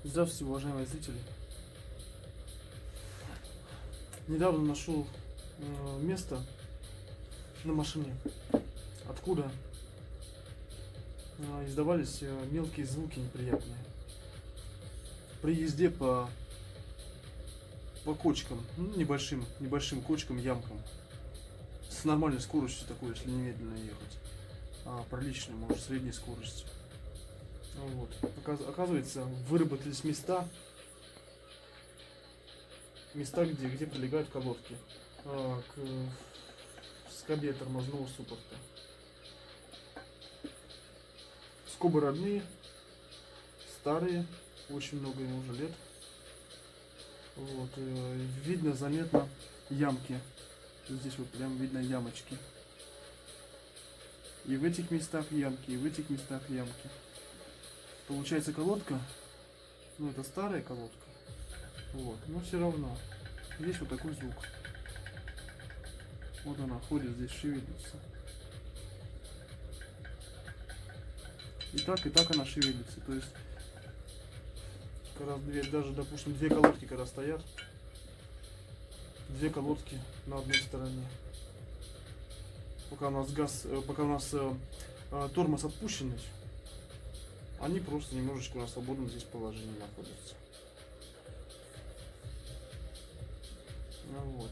Здравствуйте, уважаемые зрители. Недавно нашел место на машине, откуда издавались мелкие звуки неприятные при езде по кочкам, ну, небольшим кочкам, ямкам, с нормальной скоростью такой, если не медленно ехать, а приличной, может, средней скоростью. Вот. Оказывается, выработались места, где прилегают колодки к скобе тормозного суппорта. Скобы родные, старые, очень много им уже лет. Вот. Видно, заметно ямки. Здесь вот прям видно ямочки. И в этих местах ямки, и в этих местах ямки. Получается, колодка, ну, это старая колодка, вот, но все равно есть вот такой звук. Вот она ходит здесь, шевелится. И так она шевелится. То есть, когда даже, допустим, две колодки когда стоят, две колодки на одной стороне. Пока у нас тормоз отпущенный, они просто немножечко на свободном здесь положении находятся. Вот.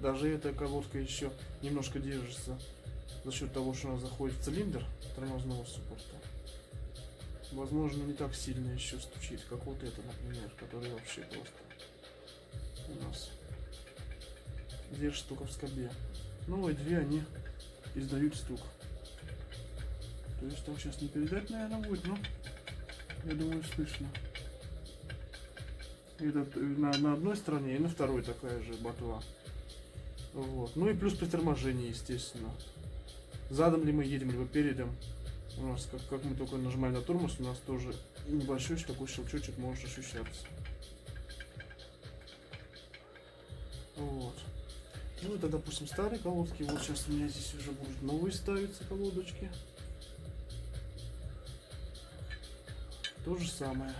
Даже эта колодка еще немножко держится за счет того, что она заходит в цилиндр тормозного суппорта. Возможно, не так сильно еще стучит, как вот это, например, который вообще просто у нас держит только в скобе. Ну и две они издают стук. То есть там сейчас не передать, наверное, будет, но я думаю, слышно. Это на одной стороне и на второй такая же ботва. Вот. Ну и плюс при торможении, естественно. Задом ли мы едем, либо передом. У нас, как мы только нажимаем на тормоз, у нас тоже небольшой такой щелчочек может ощущаться. Вот. Ну это, допустим, старые колодки. Вот сейчас у меня здесь уже будут новые ставиться колодочки. То же самое.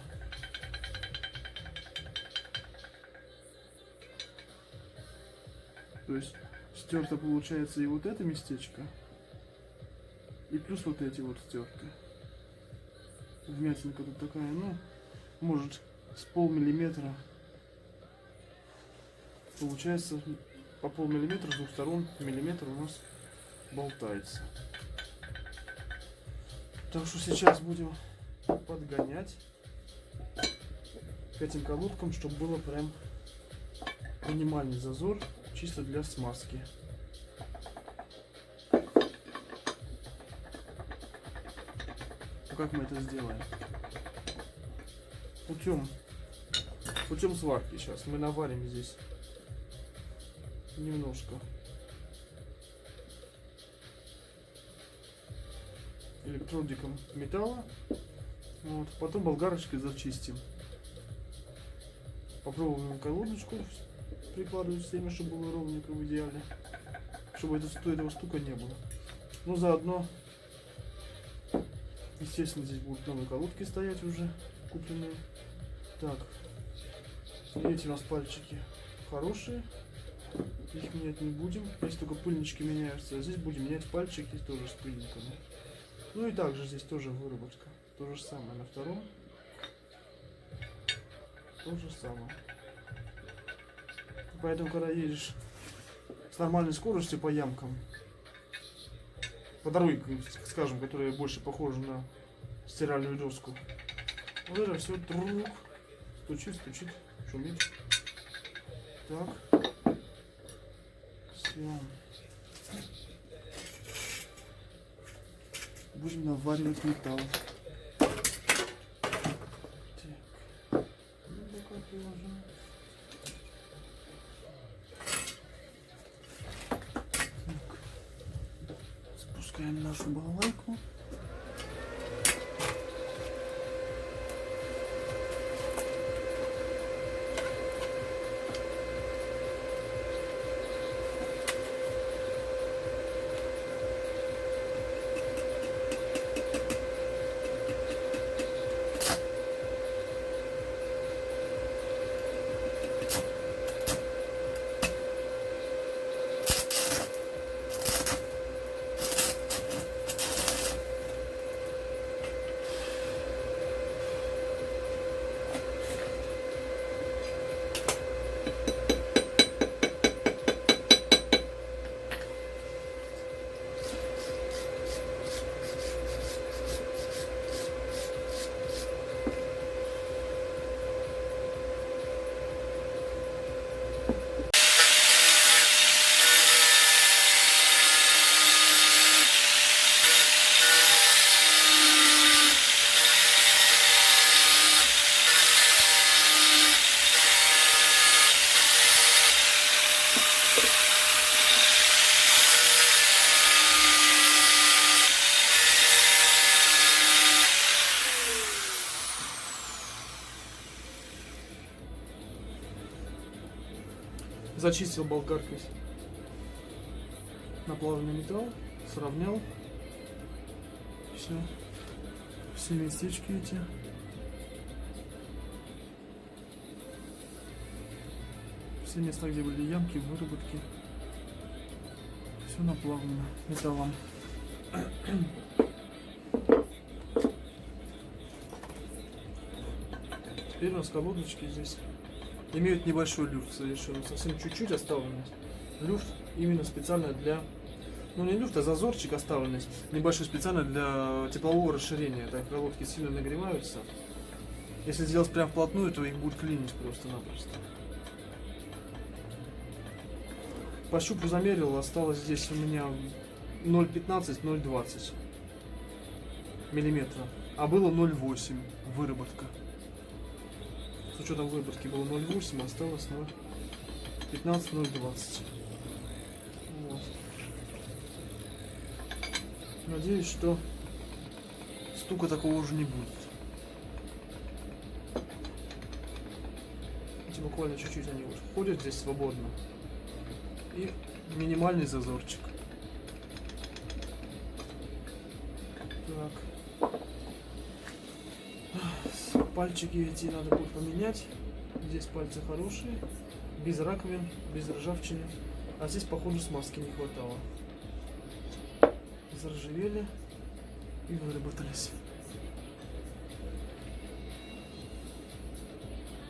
То есть стерто получается и вот это местечко, и плюс вот эти вот стерты. Вмятинка тут такая, ну, может, с полмиллиметра. Получается, по полмиллиметра с двух сторон миллиметр у нас болтается. Так что сейчас будем подгонять к этим колодкам, чтобы было прям минимальный зазор, чисто для смазки. Ну, как мы это сделаем? Путем сварки. Сейчас мы наварим здесь немножко электродиком металла. Вот. Потом болгарочкой зачистим. Попробуем колодочку прикладывать семя, чтобы было ровненько в идеале. Чтобы этого стука не было. Ну, заодно, естественно, здесь будут новые колодки стоять уже, купленные. Так, эти у нас пальчики хорошие. Их менять не будем. Здесь только пыльнички меняются. А здесь будем менять пальчики тоже с пыльниками. Ну и также здесь тоже выработка. То же самое на втором. То же самое. Поэтому, когда едешь с нормальной скоростью по ямкам, по дороге, скажем, которая больше похожа на стиральную доску, вот это все стучит, шумит. Так. Все. Будем наваривать металл. Спускаем нашу балалайку. Зачистил болгаркой наплавленный металл, сравнял. Все местечки эти. Все места, где были ямки, выработки. Все наплавлено металлом. Теперь у нас колодочки здесь имеют небольшой люфт совершенно, совсем чуть-чуть оставленный. Люфт именно специально для, ну не люфт, а зазорчик оставленный, небольшой специально для теплового расширения. Так колодки сильно нагреваются. Если сделать прям вплотную, то их будет клинить просто-напросто. По щупу замерил, осталось здесь у меня 0,15-0,20 миллиметра, а было 0,8 выработка. С учетом выработки было 0,8, осталось 0,15-0,20. Вот. Надеюсь, что стука такого уже не будет. Эти буквально чуть-чуть они вот ходят здесь свободно. И минимальный зазорчик. Так. Пальчики эти надо будет поменять. Здесь пальцы хорошие, без раковин, без ржавчины. А здесь, походу, смазки не хватало. Заржавели и выработались.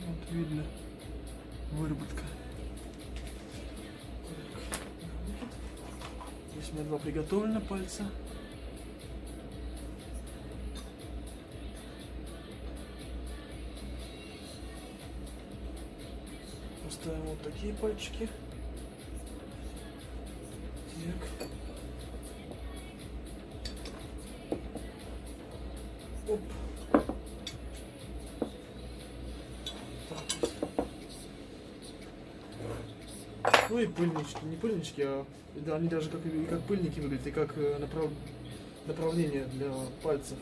Вот видно выработка. Здесь у меня два приготовлено пальца. Поставим вот такие пальчики. Так. Оп. Так вот. Ну и пыльнички. Не пыльнички, а да, они даже как пыльники выглядят, и как направление для пальцев.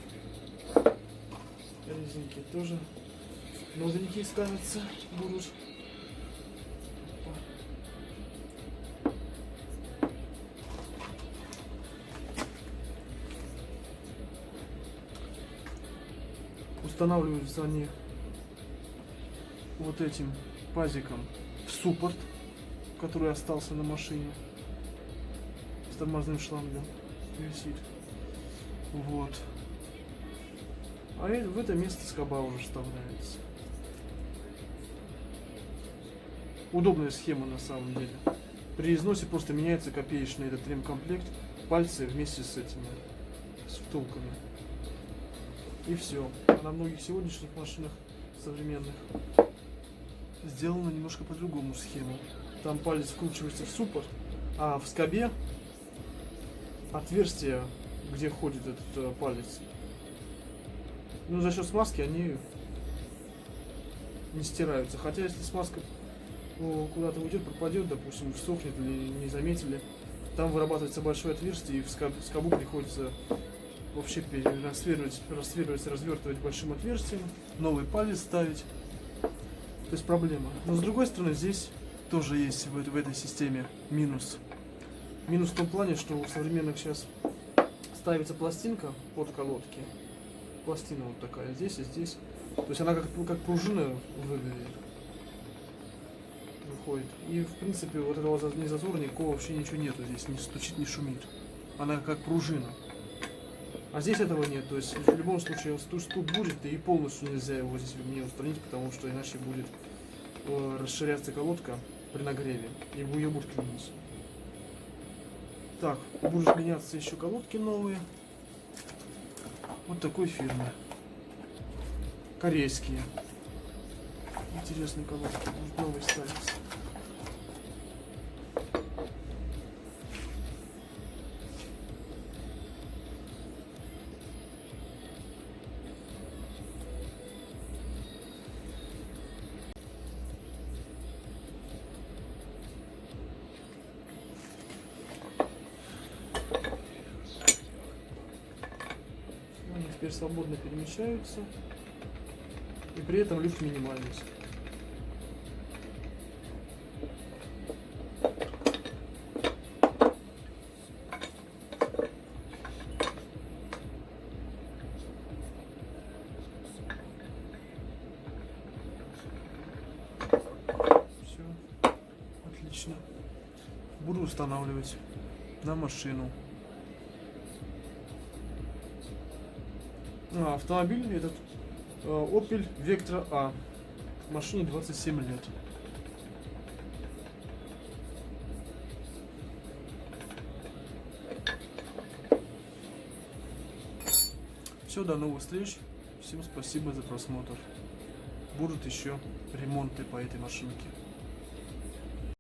Резинки тоже новенькие ставятся будут. Устанавливаются они вот этим пазиком в суппорт, который остался на машине, с тормозным шлангом висит. Вот. А в это место скоба уже вставляется. Удобная схема на самом деле. При износе просто меняется копеечный этот ремкомплект, пальцы вместе с этими, с втулками. И все. На многих сегодняшних машинах современных сделано немножко по-другому схему. Там палец вкручивается в суппорт, а в скобе отверстие, где ходит этот палец. Ну, за счет смазки они не стираются. Хотя если смазка куда-то уйдет, пропадет, допустим, всохнет или не заметили, там вырабатывается большое отверстие, и в скобу приходится вообще развертывать большим отверстием, новый палец ставить. То есть проблема. Но с другой стороны, здесь тоже есть в этой системе минус. Минус в том плане, что у современных сейчас ставится пластинка под колодки. Пластина вот такая здесь и здесь. То есть она как пружина выходит. И в принципе вот этого ни зазора никакого вообще ничего нету здесь, не стучит, не шумит. Она как пружина. А здесь этого нет, то есть в любом случае стук будет, и полностью нельзя его здесь не устранить, потому что иначе будет расширяться колодка при нагреве, и ее будет клинить. Так, будут меняться еще колодки новые. Вот такой фирмы. Корейские. Интересные колодки, будут новые ставиться. Теперь свободно перемещаются, и при этом люфт минимальный. буду устанавливать на машину. Автомобиль этот Opel Vectra A. Машине 27 лет. Все, до новых встреч. Всем спасибо за просмотр. Будут еще ремонты по этой машинке.